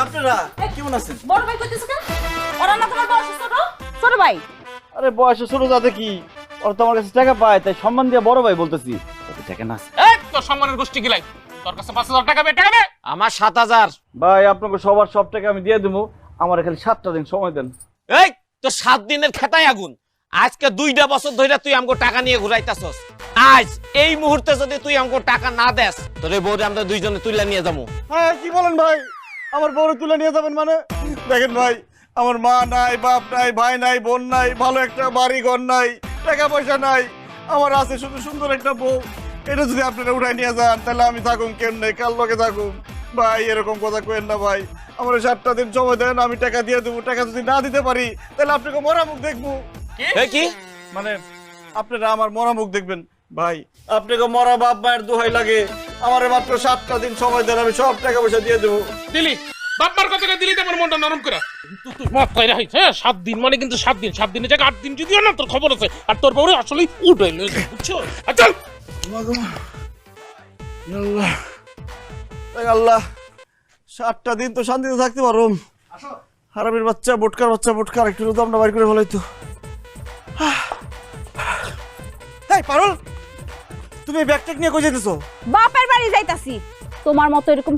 আপনারা কেমন আছেন? বড় ভাই কইতেছ কেন? ওরা না তোমার বয়স ছোট? ছোট ভাই। আরে বয়সে ছোট যাতে কি, ওর তো আমার কাছে টাকা পায়, তাই সম্মান দিয়ে বড় ভাই বলতেছি। ওকে টাকা না আছে। এই তোর সম্মানের গোষ্ঠী গিলাই, তোর কাছে 5,000 টাকা টাকা দে। আমার 7,000। ভাই আপনাকে সবার সব টাকা আমি দিয়ে দেবো, আমার খালি 7টা দিন সময় দেন। এই তোর 7 দিনের খেতায় আগুন। আজকে 2টা বছর ধরে তুই আমগো টাকা নিয়ে ঘুরাইতাছস। আজ এই মুহূর্তে যদি তুই আমগো টাকা না দেস, তোরে বউরে আমরা দুইজনে তুইলা নিয়ে যাবো। হ্যাঁ কি বলেন ভাই, আমার বড় তুলে নিয়ে যাবেন মানে? দেখেন ভাই, আমার মা নাই, বাপ নাই, ভাই নাই, বোন নাই, ভালো একটা বাড়ি ঘর নাই, টাকা পয়সা নাই, আমার আছে শুধু সুন্দর একটা বউ। এটা যদি আপনারা উঠাই নিয়ে যান তাহলে আমি থাকুম কেমনে, কার লগে থাকুম? ভাই এরকম কথা কইেন না ভাই, আমার 7টা দিন সময় দেন, আমি টাকা দিয়ে দেবো। টাকা যদি না দিতে পারি তাহলে আপনাকে মরা মুখ দেখবো। এই কি মানে আপনারা আমার মরা মুখ দেখবেন? ভাই আপনাকে মরা বাপ মায়ের দোহাই লাগে, আমার মাত্র 7টা দিন সময় দেন, আমি সব টাকা পয়সা দিয়ে দেবো। দিলি বাপমার কথাটা দিলি তো আমার মনটা নরম করে। তুই মাফ কইরা হইছ, হ্যাঁ 7 দিন মানে কিন্তু 7 দিন, 7 দিনের জায়গায় 8 দিন যদিও না, তোর খবর আছে। আর তোর বউরে আসলে উঠাই লইছে, বুঝছো? চল আল্লাহ, 7টা দিন তো শান্তিতে থাকতে পারো। হারামির বাচ্চা, বোটকার বাচ্চা, বোটকার একটু রোদ আমরা বাইর করে ফেলাইতো। এই পারুল, তুমি ব্যাগ ট্যাগ নিয়ে কই যাইতেছো? বাপের বাড়ি যাইতাছি। তোমার মতো এরকম